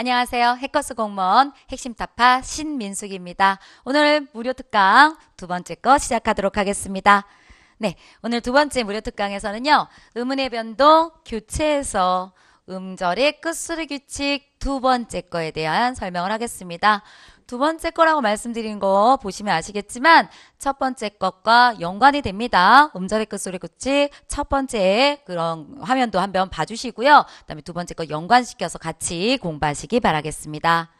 안녕하세요. 해커스 공무원 핵심 타파 신민숙입니다. 오늘 무료 특강 두 번째 거 시작하도록 하겠습니다. 네, 오늘 두 번째 무료 특강에서는요. 음운의 변동 교체에서 음절의 끝소리 규칙 두 번째 거에 대한 설명을 하겠습니다. 두 번째 거라고 말씀드린 거 보시면 아시겠지만 첫 번째 것과 연관이 됩니다. 음절의 끝소리 규칙 첫 번째 그런 화면도 한번 봐주시고요. 그다음에 두 번째 거 연관시켜서 같이 공부하시기 바라겠습니다.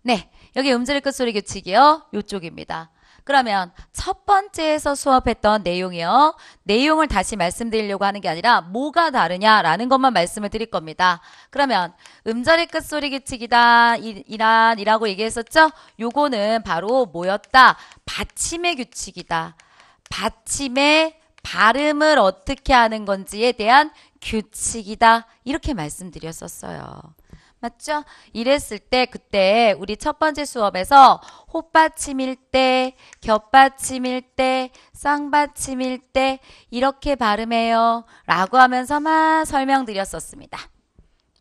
네, 여기 음절의 끝소리 규칙이요. 요쪽입니다. 그러면 첫 번째에서 수업했던 내용이요. 내용을 다시 말씀드리려고 하는 게 아니라 뭐가 다르냐라는 것만 말씀을 드릴 겁니다. 그러면 음절의 끝소리 규칙이다, 이란이라고 얘기했었죠? 요거는 바로 뭐였다? 받침의 규칙이다. 받침의 발음을 어떻게 하는 건지에 대한 규칙이다. 이렇게 말씀드렸었어요. 맞죠? 이랬을 때 그때 우리 첫 번째 수업에서 홑받침일 때, 겹받침일 때, 쌍받침일 때 이렇게 발음해요 라고 하면서 막 설명드렸었습니다.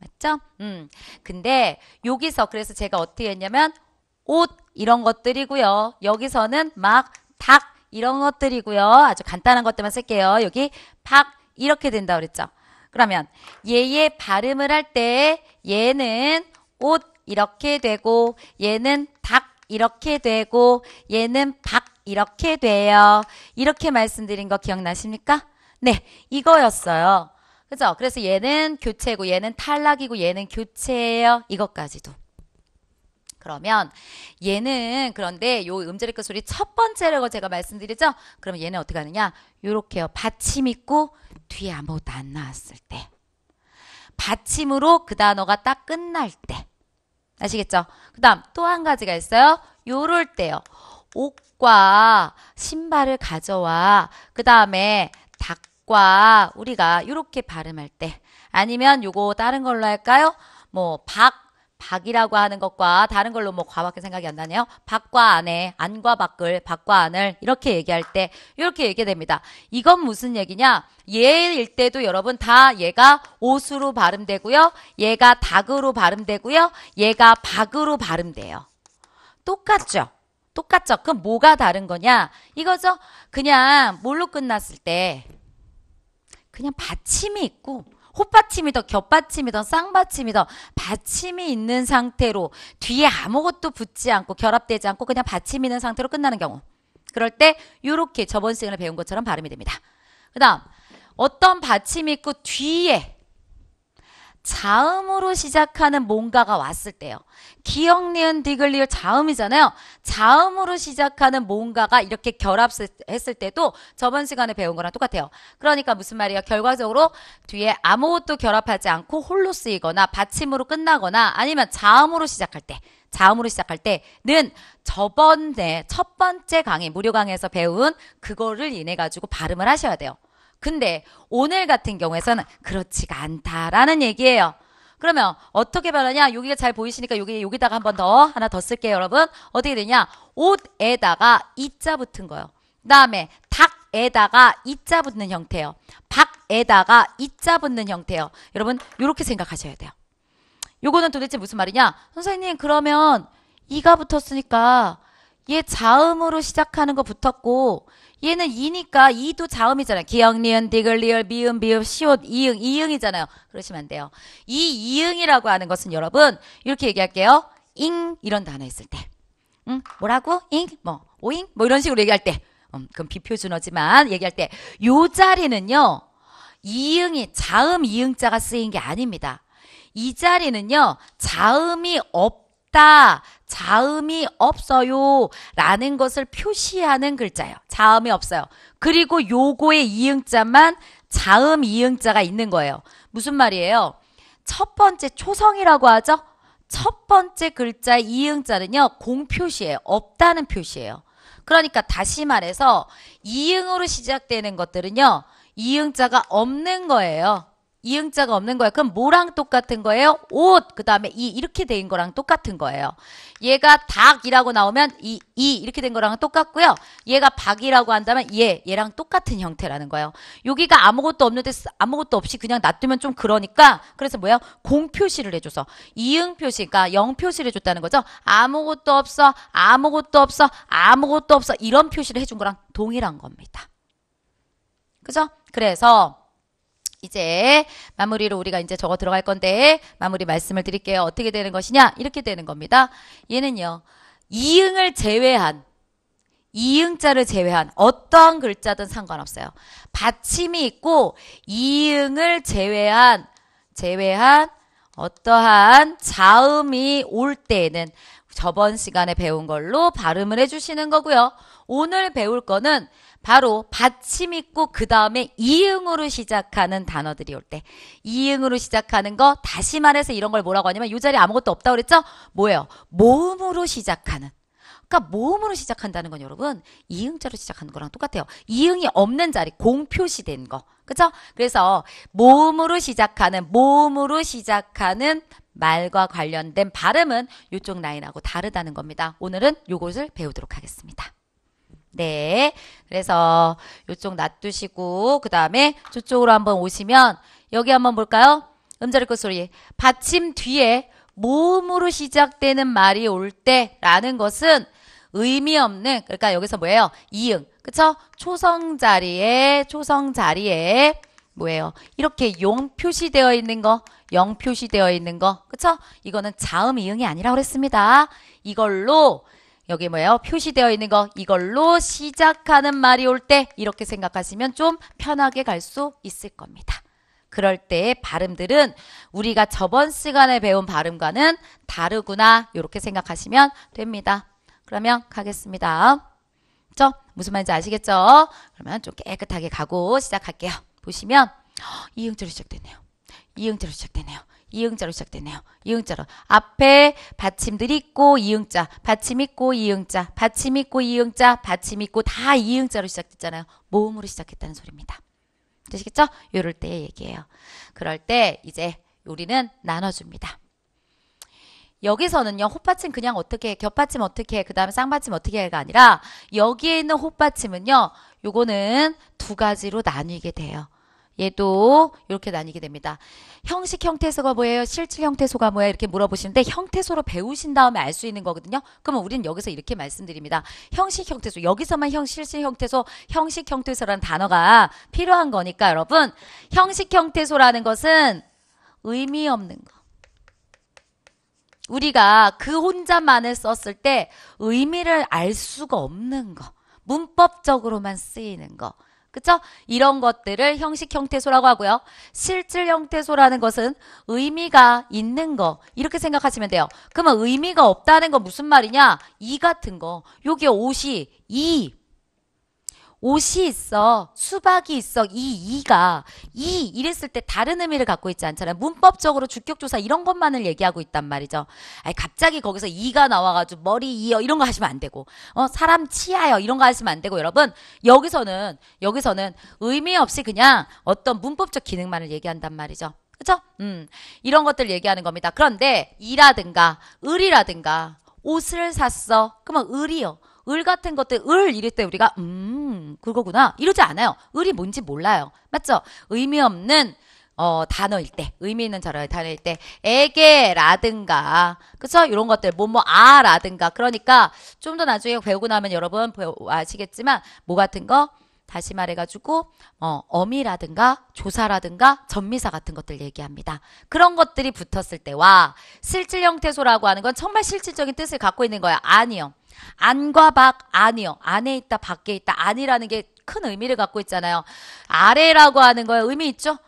맞죠? 근데 여기서 그래서 제가 어떻게 했냐면 옷 이런 것들이고요. 여기서는 막 닭 이런 것들이고요. 아주 간단한 것들만 쓸게요. 여기 박 이렇게 된다고 그랬죠? 그러면 얘의 발음을 할 때 얘는 옷 이렇게 되고 얘는 닭 이렇게 되고 얘는 박 이렇게 돼요. 이렇게 말씀드린 거 기억나십니까? 네, 이거였어요. 그죠? 그래서 얘는 교체고 얘는 탈락이고 얘는 교체예요. 이것까지도. 그러면 얘는 그런데 요 음절의 끝소리 첫 번째라고 제가 말씀드리죠? 그러면 얘는 어떻게 하느냐? 요렇게요. 받침 있고 뒤에 아무것도 안 나왔을 때. 받침으로 그 단어가 딱 끝날 때. 아시겠죠? 그 다음 또 한 가지가 있어요. 요럴 때요. 옷과 신발을 가져와. 그 다음에 닭과 우리가 요렇게 발음할 때. 아니면 요거 다른 걸로 할까요? 뭐 박이라고 하는 것과 다른 걸로 뭐 과밖에 생각이 안 나네요. 밖과 안에, 안과 밖을, 밖과 안을 이렇게 얘기할 때 이렇게 얘기됩니다. 이건 무슨 얘기냐? 얘일 때도 여러분 다 얘가 옷으로 발음되고요. 얘가 닭으로 발음되고요. 얘가 박으로 발음돼요. 똑같죠? 똑같죠? 그럼 뭐가 다른 거냐? 이거죠? 그냥 뭘로 끝났을 때 그냥 받침이 있고 홑받침이든 겹받침이든 쌍받침이든 받침이 있는 상태로 뒤에 아무것도 붙지 않고 결합되지 않고 그냥 받침이 있는 상태로 끝나는 경우. 그럴 때 이렇게 저번 시간에 배운 것처럼 발음이 됩니다. 그 다음 어떤 받침이 있고 뒤에 자음으로 시작하는 뭔가가 왔을 때요. 기역, 니은, 디귿, 리을 자음이잖아요. 자음으로 시작하는 뭔가가 이렇게 결합했을 때도 저번 시간에 배운 거랑 똑같아요. 그러니까 무슨 말이에요? 결과적으로 뒤에 아무것도 결합하지 않고 홀로 쓰이거나 받침으로 끝나거나 아니면 자음으로 시작할 때 자음으로 시작할 때는 저번에 첫 번째 강의 무료 강의에서 배운 그거를 인해 가지고 발음을 하셔야 돼요. 근데 오늘 같은 경우에서는 그렇지가 않다라는 얘기예요. 그러면 어떻게 발음하냐? 여기가 잘 보이시니까 여기다가 한 번 더 하나 더 쓸게요, 여러분. 어떻게 되냐? 옷에다가 이자 붙은 거예요. 그다음에 닭에다가 이자 붙는 형태예요. 박에다가 이자 붙는 형태예요. 여러분 이렇게 생각하셔야 돼요. 요거는 도대체 무슨 말이냐? 선생님 그러면 이가 붙었으니까 얘 자음으로 시작하는 거 붙었고 얘는 이니까 이도 자음이잖아요. 기역, 니은, 디귿, 리을, 미음, 비읍, 시옷, 이응, 이응이잖아요. 그러시면 안 돼요. 이 이응이라고 하는 것은 여러분 이렇게 얘기할게요. 잉 이런 단어 있을 때. 뭐라고? 잉? 뭐 오잉? 뭐 이런 식으로 얘기할 때. 그럼 비표준어지만 얘기할 때 요 자리는요. 이응이 자음 이응자가 쓰인 게 아닙니다. 이 자리는요. 자음이 없다. 자음이 없어요 라는 것을 표시하는 글자예요. 자음이 없어요. 그리고 요거의 이응자만 자음 이응자가 있는 거예요. 무슨 말이에요? 첫 번째 초성이라고 하죠? 첫 번째 글자의 이응자는요. 공표시예요. 없다는 표시예요. 그러니까 다시 말해서 이응으로 시작되는 것들은요. 이응자가 없는 거예요. 이응자가 없는 거예요. 그럼 뭐랑 똑같은 거예요? 옷, 그 다음에 이렇게 된 거랑 똑같은 거예요. 얘가 닭이라고 나오면 이렇게 된 거랑 똑같고요. 얘가 박이라고 한다면 얘랑 똑같은 형태라는 거예요. 여기가 아무것도 없는데 아무것도 없이 그냥 놔두면 좀 그러니까 그래서 뭐예요? 공 표시를 해줘서 이응 표시, 그러니까 영 표시를 해줬다는 거죠. 아무것도 없어, 아무것도 없어, 아무것도 없어 이런 표시를 해준 거랑 동일한 겁니다. 그죠? 그래서 이제 마무리로 우리가 이제 적어 들어갈 건데 마무리 말씀을 드릴게요. 어떻게 되는 것이냐? 이렇게 되는 겁니다. 얘는요. 이응을 제외한 이응자를 제외한 어떠한 글자든 상관없어요. 받침이 있고 이응을 제외한 어떠한 자음이 올 때에는 저번 시간에 배운 걸로 발음을 해주시는 거고요. 오늘 배울 거는 바로 받침 있고 그 다음에 이응으로 시작하는 단어들이 올 때 이응으로 시작하는 거 다시 말해서 이런 걸 뭐라고 하냐면 이 자리에 아무것도 없다고 그랬죠? 뭐예요? 모음으로 시작하는. 그러니까 모음으로 시작한다는 건 여러분 이응자로 시작하는 거랑 똑같아요. 이응이 없는 자리 공 표시된 거. 그렇죠? 그래서 모음으로 시작하는 말과 관련된 발음은 이쪽 라인하고 다르다는 겁니다. 오늘은 요것을 배우도록 하겠습니다. 네, 그래서 이쪽 놔두시고 그 다음에 저쪽으로 한번 오시면 여기 한번 볼까요? 음자리 끝 소리. 받침 뒤에 모음으로 시작되는 말이 올 때라는 것은 의미 없는, 그러니까 여기서 뭐예요? 이응, 그쵸? 초성 자리에 뭐예요? 이렇게 용 표시되어 있는 거, 영 표시되어 있는 거, 그쵸? 이거는 자음 이응이 아니라고 그랬습니다. 이걸로 여기 뭐예요? 표시되어 있는 거 이걸로 시작하는 말이 올 때 이렇게 생각하시면 좀 편하게 갈 수 있을 겁니다. 그럴 때 발음들은 우리가 저번 시간에 배운 발음과는 다르구나 이렇게 생각하시면 됩니다. 그러면 가겠습니다. 그렇죠? 무슨 말인지 아시겠죠? 그러면 좀 깨끗하게 가고 시작할게요. 보시면 이응자로 시작됐네요. 이응자로 시작되네요. 이응자로 시작되네요. 이응자로. 앞에 받침들이 있고 이응자, 받침 있고 이응자, 받침 있고 이응자, 받침 있고 다 이응자로 시작됐잖아요. 모음으로 시작했다는 소리입니다. 되시겠죠? 이럴 때 얘기해요. 그럴 때 이제 우리는 나눠줍니다. 여기서는요. 헛받침 그냥 어떻게 해, 겹받침 어떻게 해, 그 다음에 쌍받침 어떻게 해가 아니라 여기에 있는 헛받침은요. 요거는 두 가지로 나뉘게 돼요. 얘도 이렇게 나뉘게 됩니다. 형식 형태소가 뭐예요? 실질 형태소가 뭐예요? 이렇게 물어보시는데 형태소로 배우신 다음에 알 수 있는 거거든요. 그러면 우리는 여기서 이렇게 말씀드립니다. 형식 형태소. 여기서만 실질 형태소, 형식 형태소라는 단어가 필요한 거니까 여러분 형식 형태소라는 것은 의미 없는 거. 우리가 그 혼자만을 썼을 때 의미를 알 수가 없는 거. 문법적으로만 쓰이는 거. 그쵸? 이런 것들을 형식 형태소라고 하고요. 실질 형태소라는 것은 의미가 있는 거. 이렇게 생각하시면 돼요. 그러면 의미가 없다는 건 무슨 말이냐? 이 같은 거. 여기 옷이 옷이 있어. 수박이 있어. 이가 이랬을 때 다른 의미를 갖고 있지 않잖아요. 문법적으로 주격조사 이런 것만을 얘기하고 있단 말이죠. 아니, 갑자기 거기서 이가 나와가지고 머리 이어 이런 거 하시면 안 되고 사람 치아요 이런 거 하시면 안 되고 여러분 여기서는 의미 없이 그냥 어떤 문법적 기능만을 얘기한단 말이죠. 그쵸? 이런 것들 얘기하는 겁니다. 그런데 이라든가 을이라든가 옷을 샀어. 그러면 을이요. 을 같은 것들, 이럴 때 우리가, 그거구나. 이러지 않아요. 을이 뭔지 몰라요. 맞죠? 의미 없는, 단어일 때, 의미 있는 단어일 때, 에게라든가, 그쵸? 이런 것들, 아라든가. 그러니까, 좀 더 나중에 배우고 나면 여러분 아시겠지만, 뭐 같은 거? 다시 말해가지고, 어미라든가, 조사라든가, 전미사 같은 것들 얘기합니다. 그런 것들이 붙었을 때와, 실질 형태소라고 하는 건 정말 실질적인 뜻을 갖고 있는 거야. 아니요. 안과 밖, 아니요. 안에 있다, 밖에 있다. 안이라는 게 큰 의미를 갖고 있잖아요. 아래라고 하는 거에 의미 있죠?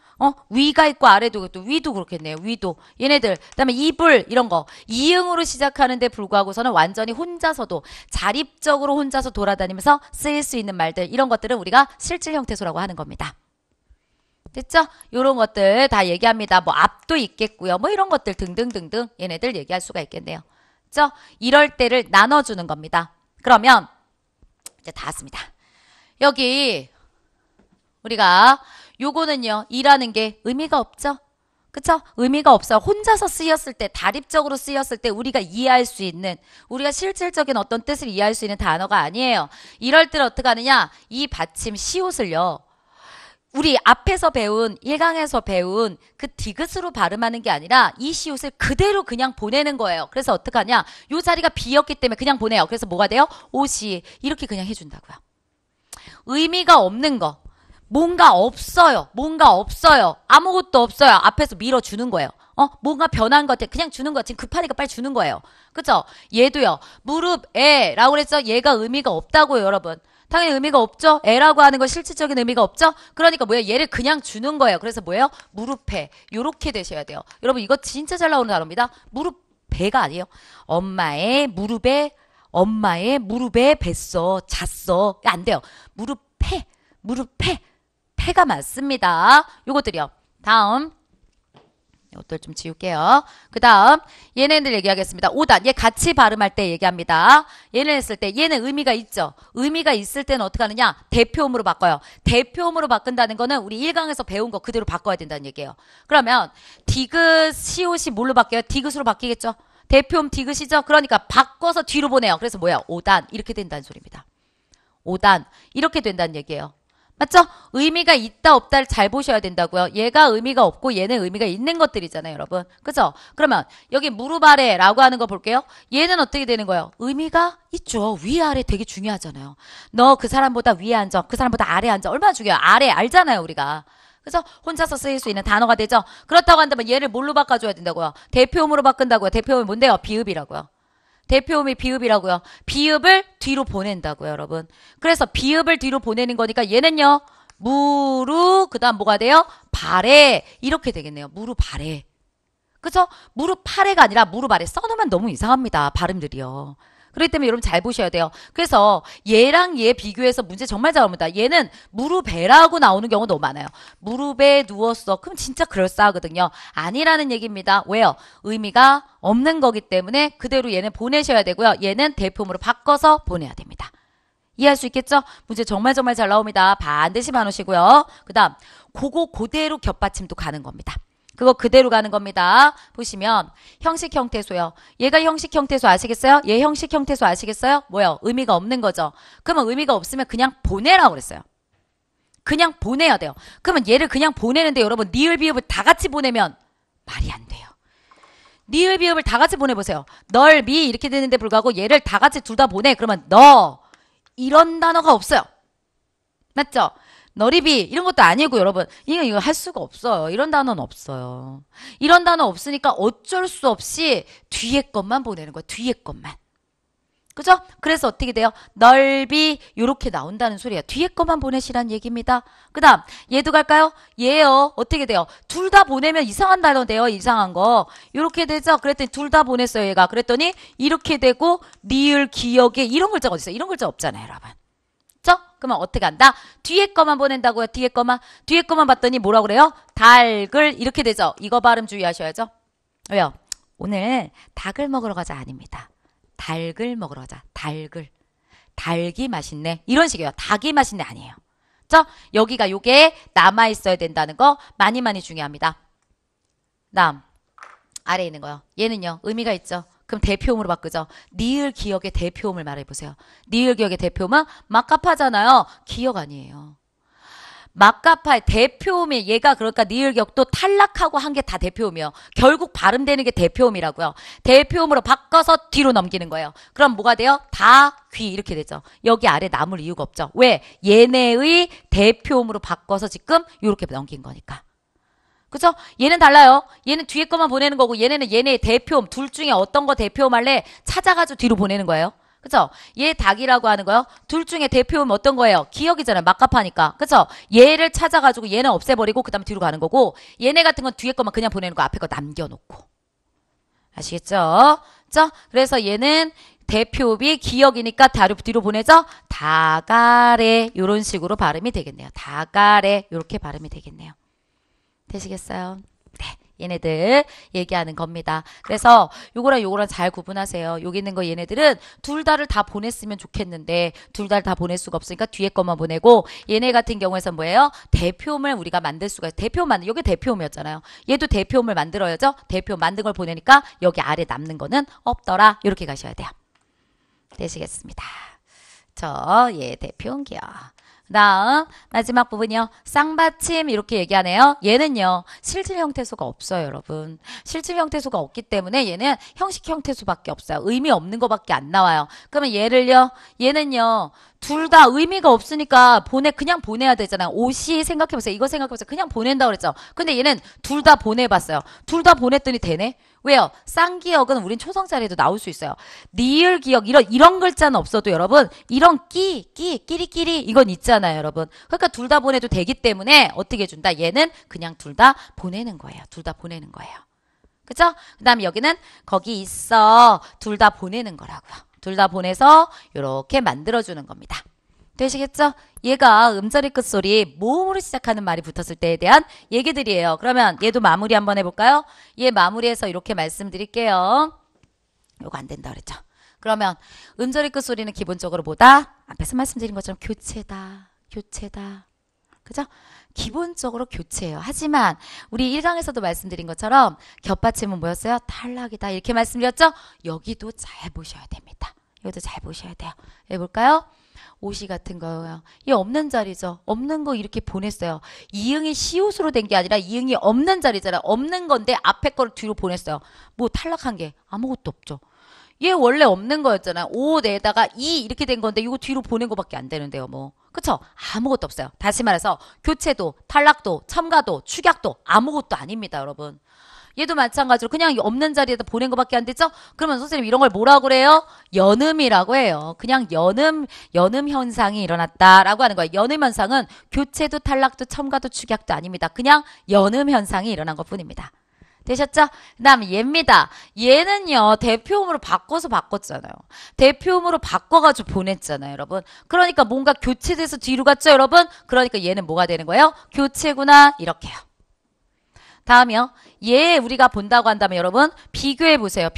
위가 있고 아래도 있고 위도 그렇겠네요. 위도. 얘네들. 그다음에 이불 이런 거. 이응으로 시작하는데 불구하고서는 완전히 혼자서도 자립적으로 혼자서 돌아다니면서 쓰일 수 있는 말들 이런 것들은 우리가 실질 형태소라고 하는 겁니다. 됐죠? 요런 것들 다 얘기합니다. 뭐 앞도 있겠고요. 뭐 이런 것들 등등등등 얘네들 얘기할 수가 있겠네요. 그죠? 이럴 때를 나눠주는 겁니다. 그러면 이제 다 왔습니다. 여기 우리가 요거는요, 이라는 게 의미가 없죠? 그쵸? 의미가 없어요. 혼자서 쓰였을 때, 다립적으로 쓰였을 때 우리가 이해할 수 있는, 우리가 실질적인 어떤 뜻을 이해할 수 있는 단어가 아니에요. 이럴 때는 어떻게 하느냐? 이 받침 시옷을요, 우리 앞에서 배운 1강에서 배운 그 디귿으로 발음하는 게 아니라 이 시옷을 그대로 그냥 보내는 거예요. 그래서 어떻게 하냐? 요 자리가 비었기 때문에 그냥 보내요. 그래서 뭐가 돼요? 옷이 이렇게 그냥 해준다고요. 의미가 없는 거, 뭔가 없어요. 뭔가 없어요. 아무것도 없어요. 앞에서 밀어주는 거예요. 뭔가 변한 것 같아. 그냥 주는 거. 지금 급하니까 빨리 주는 거예요. 그쵸? 얘도요. 무릎에 라고 그랬죠? 얘가 의미가 없다고요, 여러분. 당연히 의미가 없죠? 애라고 하는 건 실질적인 의미가 없죠? 그러니까 뭐예요? 얘를 그냥 주는 거예요. 그래서 뭐예요? 무릎에. 요렇게 되셔야 돼요. 여러분, 이거 진짜 잘 나오는 단어입니다. 무릎배가 아니에요. 엄마의 무릎에 뱄어. 잤어. 안 돼요. 무릎에. 패가 맞습니다. 요것들이요. 다음. 이것들 좀 지울게요. 그 다음 얘네들 얘기하겠습니다. 5단 얘 같이 발음할 때 얘기합니다. 얘는 했을 때 얘는 의미가 있죠. 의미가 있을 때는 어떻게 하느냐? 대표음으로 바꿔요. 대표음으로 바꾼다는 거는 우리 1강에서 배운 거 그대로 바꿔야 된다는 얘기예요. 그러면 디귿 시옷이 뭘로 바뀌어요? 디귿으로 바뀌겠죠. 대표음 디귿이죠. 그러니까 바꿔서 뒤로 보내요. 그래서 뭐야? 5단 이렇게 된다는 소리입니다. 5단 이렇게 된다는 얘기예요. 맞죠? 의미가 있다 없다를 잘 보셔야 된다고요. 얘가 의미가 없고 얘는 의미가 있는 것들이잖아요, 여러분. 그죠? 그러면 여기 무릎 아래라고 하는 거 볼게요. 얘는 어떻게 되는 거예요? 의미가 있죠. 위아래 되게 중요하잖아요. 너 그 사람보다 위에 앉아. 그 사람보다 아래 앉아. 얼마나 중요해요. 아래 알잖아요, 우리가. 그래서 혼자서 쓰일 수 있는 단어가 되죠. 그렇다고 한다면 얘를 뭘로 바꿔줘야 된다고요? 대표음으로 바꾼다고요. 대표음이 뭔데요? 비읍이라고요. 대표음이 비읍이라고요. 비읍을 뒤로 보낸다고요, 여러분. 그래서 비읍을 뒤로 보내는 거니까 얘는요. 무릎 그 다음 뭐가 돼요? 발에 이렇게 되겠네요. 무릎 발에. 그죠? 무릎 팔에가 아니라 무릎 아래 써놓으면 너무 이상합니다. 발음들이요. 그렇기 때문에 여러분 잘 보셔야 돼요. 그래서 얘랑 얘 비교해서 문제 정말 잘 옵니다. 얘는 무릎에라고 나오는 경우가 너무 많아요. 무릎에 누웠어. 그럼 진짜 그럴싸하거든요. 아니라는 얘기입니다. 왜요? 의미가 없는 거기 때문에 그대로 얘는 보내셔야 되고요. 얘는 대표음으로 바꿔서 보내야 됩니다. 이해할 수 있겠죠? 문제 정말 잘 나옵니다. 반드시 봐놓으시고요. 그 다음 그거 그대로 겹받침도 가는 겁니다. 그거 그대로 가는 겁니다. 보시면 형식 형태소요. 얘가 형식 형태소 아시겠어요? 얘 형식 형태소 아시겠어요? 뭐요? 의미가 없는 거죠. 그러면 의미가 없으면 그냥 보내라고 그랬어요. 그냥 보내야 돼요. 그러면 얘를 그냥 보내는데 여러분 니을 비읍을 다 같이 보내면 말이 안 돼요. 니을 비읍을 다 같이 보내보세요. 널 미 이렇게 되는데 불구하고 얘를 다 같이 둘 다 보내. 그러면 너 이런 단어가 없어요. 맞죠? 너리비 이런 것도 아니고 여러분 이거 할 수가 없어요. 이런 단어는 없어요. 이런 단어 없으니까 어쩔 수 없이 뒤에 것만 보내는 거야. 뒤에 것만. 그죠? 그래서 어떻게 돼요? 넓이 이렇게 나온다는 소리예요. 뒤에 것만 보내시라는 얘기입니다. 그 다음 얘도 갈까요? 얘요. 어떻게 돼요? 둘 다 보내면 이상한 단어 돼요. 이상한 거. 이렇게 되죠? 그랬더니 둘 다 보냈어요. 얘가. 그랬더니 이렇게 되고 니을 기억에 이런 글자가 어디 있어요? 이런 글자 없잖아요. 여러분. 그러면 어떻게 한다? 뒤에 거만 보낸다고요. 뒤에 거만 봤더니 뭐라고 그래요? 닭을 이렇게 되죠. 이거 발음 주의하셔야죠. 왜요? 오늘 닭을 먹으러 가자 아닙니다. 닭을 먹으러 가자. 닭이 맛있네. 이런 식이에요. 닭이 맛있네 아니에요. 여기가 요게 남아있어야 된다는 거 많이 중요합니다. 다음 아래에 있는 거요. 얘는요. 의미가 있죠. 그럼 대표음으로 바꾸죠. 니을 기억의 대표음을 말해보세요. 니을 기억의 대표음은 막가파잖아요. 기억 아니에요. 막가파의 대표음이 얘가 그러니까 니을 기억도 탈락하고 한 게 다 대표음이에요. 결국 발음되는 게 대표음이라고요. 대표음으로 바꿔서 뒤로 넘기는 거예요. 그럼 뭐가 돼요? 다, 귀 이렇게 되죠. 여기 아래 남을 이유가 없죠. 왜? 얘네의 대표음으로 바꿔서 지금 이렇게 넘긴 거니까. 그죠? 얘는 달라요. 얘는 뒤에 것만 보내는 거고 얘네는 얘네의 대표음 둘 중에 어떤 거 대표음 할래? 찾아가지고 뒤로 보내는 거예요. 그죠? 얘 닭이라고 하는 거요. 둘 중에 대표음 어떤 거예요? 기억이잖아요. 막갑하니까. 그죠? 얘를 찾아가지고 얘는 없애버리고 그 다음에 뒤로 가는 거고 얘네 같은 건 뒤에 것만 그냥 보내는 거 앞에 거 남겨놓고. 아시겠죠? 그래서 얘는 대표음이 기억이니까 뒤로 보내죠? 다가래 이런 식으로 발음이 되겠네요. 다가래 이렇게 발음이 되겠네요. 되시겠어요? 네, 얘네들 얘기하는 겁니다. 그래서 요거랑 요거랑 잘 구분하세요. 여기 있는 거 얘네들은 둘 다를 다 보냈으면 좋겠는데 둘 다를 다 보낼 수가 없으니까 뒤에 것만 보내고 얘네 같은 경우에서 뭐예요? 대표음을 우리가 만들 수가 있어요. 대표음 만들, 여기 대표음이었잖아요. 얘도 대표음을 만들어야죠. 대표음 만든 걸 보내니까 여기 아래 남는 거는 없더라. 이렇게 가셔야 돼요. 되시겠습니다. 얘 대표음기요. 그 다음 마지막 부분이요. 쌍받침 이렇게 얘기하네요. 얘는요. 실질 형태수가 없어요. 여러분. 실질 형태수가 없기 때문에 얘는 형식 형태수밖에 없어요. 의미 없는 거밖에 안 나와요. 그러면 얘는요. 둘 다 의미가 없으니까 그냥 보내야 되잖아요. 옷이 생각해보세요. 이거 생각해보세요. 그냥 보낸다고 그랬죠. 근데 얘는 둘 다 보내봤어요. 둘 다 보냈더니 되네? 왜요? 쌍기역은 우린 초성자리에도 나올 수 있어요. 니을 기역 이런 글자는 없어도 여러분 이런 끼리끼리 이건 있잖아요. 여러분. 그러니까 둘 다 보내도 되기 때문에 어떻게 해준다? 얘는 그냥 둘 다 보내는 거예요. 둘 다 보내는 거예요. 그죠? 그 다음에 여기는 거기 있어. 둘 다 보내는 거라고요. 둘 다 보내서 이렇게 만들어주는 겁니다. 되시겠죠? 얘가 음절의 끝소리 모음으로 시작하는 말이 붙었을 때에 대한 얘기들이에요. 그러면 얘도 마무리 한번 해볼까요? 얘 마무리해서 이렇게 말씀드릴게요. 요거 안 된다 그랬죠? 그러면 음절의 끝소리는 기본적으로 뭐다? 앞에서 말씀드린 것처럼 교체다. 그죠? 기본적으로 교체예요. 하지만 우리 1강에서도 말씀드린 것처럼 겹받침은 뭐였어요? 탈락이다. 이렇게 말씀드렸죠? 여기도 잘 보셔야 됩니다. 여기도 잘 보셔야 돼요. 해볼까요? 옷이 같은 거예요. 얘 없는 자리죠. 없는 거 이렇게 보냈어요. 이응이 시옷으로 된 게 아니라 이응이 없는 자리잖아요. 없는 건데 앞에 거를 뒤로 보냈어요. 뭐 탈락한 게 아무것도 없죠. 얘 원래 없는 거였잖아요. 옷에다가 이 이렇게 된 건데 이거 뒤로 보낸 거밖에 안 되는데요. 뭐 그쵸? 아무것도 없어요. 다시 말해서 교체도 탈락도 첨가도 축약도 아무것도 아닙니다. 여러분. 얘도 마찬가지로 그냥 없는 자리에다 보낸 거밖에 안 되죠? 그러면 선생님 이런 걸 뭐라고 그래요? 연음이라고 해요. 그냥 연음 현상이 일어났다라고 하는 거예요. 연음 현상은 교체도 탈락도 첨가도 축약도 아닙니다. 그냥 연음 현상이 일어난 것 뿐입니다. 되셨죠? 그 다음에 얘입니다. 얘는요, 대표음으로 바꿔서 바꿨잖아요. 대표음으로 바꿔가지고 보냈잖아요, 여러분. 그러니까 뭔가 교체돼서 뒤로 갔죠, 여러분? 그러니까 얘는 뭐가 되는 거예요? 교체구나, 이렇게요. 다음이요. 얘 우리가 본다고 한다면 여러분 비교해보세요.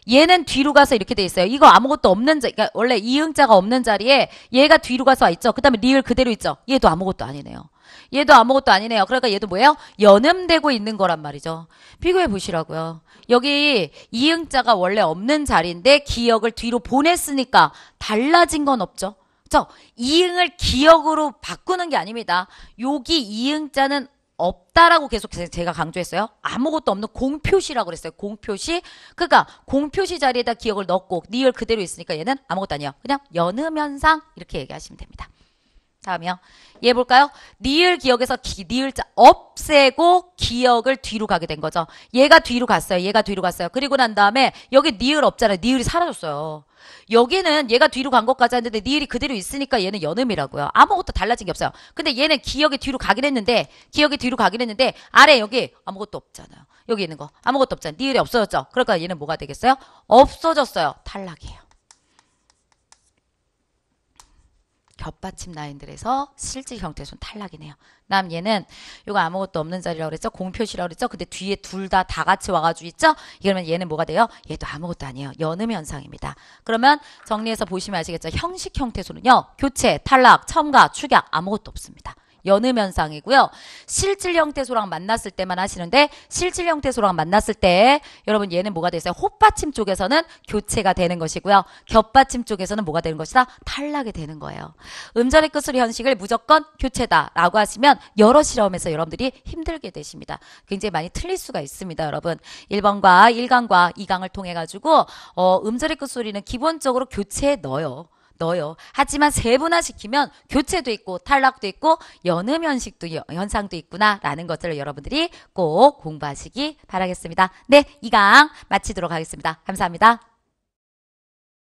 얘는 뒤로 가서 이렇게 돼 있어요. 이거 아무것도 없는 그러니까 원래 이응자가 없는 자리에 얘가 뒤로 가서 와 있죠. 그 다음에 리을 그대로 있죠. 얘도 아무것도 아니네요. 그러니까 얘도 뭐예요? 연음되고 있는 거란 말이죠. 비교해 보시라고요. 여기 이응자가 원래 없는 자리인데 기역을 뒤로 보냈으니까 달라진 건 없죠. 그렇죠? 이응을 기역으로 바꾸는 게 아닙니다. 여기 이응자는 없다라고 계속 제가 강조했어요. 아무것도 없는 공표시라고 그랬어요. 공표시. 그러니까 공표시 자리에다 기억을 넣고 니을 그대로 있으니까 얘는 아무것도 아니에요. 그냥 연음현상 이렇게 얘기하시면 됩니다. 다음이요. 얘 볼까요? 니을 기억에서 니을자 없애고 기억을 뒤로 가게 된 거죠. 얘가 뒤로 갔어요. 그리고 난 다음에 여기 니을 없잖아요. 니을이 사라졌어요. 여기는 얘가 뒤로 간 것까지 하는데 니을이 그대로 있으니까 얘는 연음이라고요. 아무것도 달라진 게 없어요. 근데 얘는 기억이 뒤로 가긴 했는데 아래 여기 아무것도 없잖아요. 여기 있는 거 아무것도 없잖아요. 니을이 없어졌죠. 그러니까 얘는 뭐가 되겠어요? 없어졌어요. 탈락이에요. 겹받침 라인들에서 실질 형태순 탈락이네요. 다음 얘는 이거 아무것도 없는 자리라고 그랬죠? 공표시라고 그랬죠? 근데 뒤에 둘 다 같이 와가지고 있죠? 이러면 얘는 뭐가 돼요? 얘도 아무것도 아니에요. 연음 현상입니다. 그러면 정리해서 보시면 아시겠죠? 형식 형태수는요. 교체, 탈락, 첨가, 축약 아무것도 없습니다. 연음 현상이고요. 실질 형태소랑 만났을 때만 하시는데 실질 형태소랑 만났을 때 여러분 얘는 뭐가 되어요? 헛받침 쪽에서는 교체가 되는 것이고요. 겹받침 쪽에서는 뭐가 되는 것이다? 탈락이 되는 거예요. 음절의 끝소리 현식을 무조건 교체다 라고 하시면 여러 실험에서 여러분들이 힘들게 되십니다. 굉장히 많이 틀릴 수가 있습니다. 여러분 1번과 1강과 2강을 통해 가지고 음절의 끝소리는 기본적으로 교체에 넣어요. 하지만 세분화시키면 교체도 있고 탈락도 있고 연음 현상도 있구나라는 것들을 여러분들이 꼭 공부하시기 바라겠습니다. 네, 2강 마치도록 하겠습니다. 감사합니다.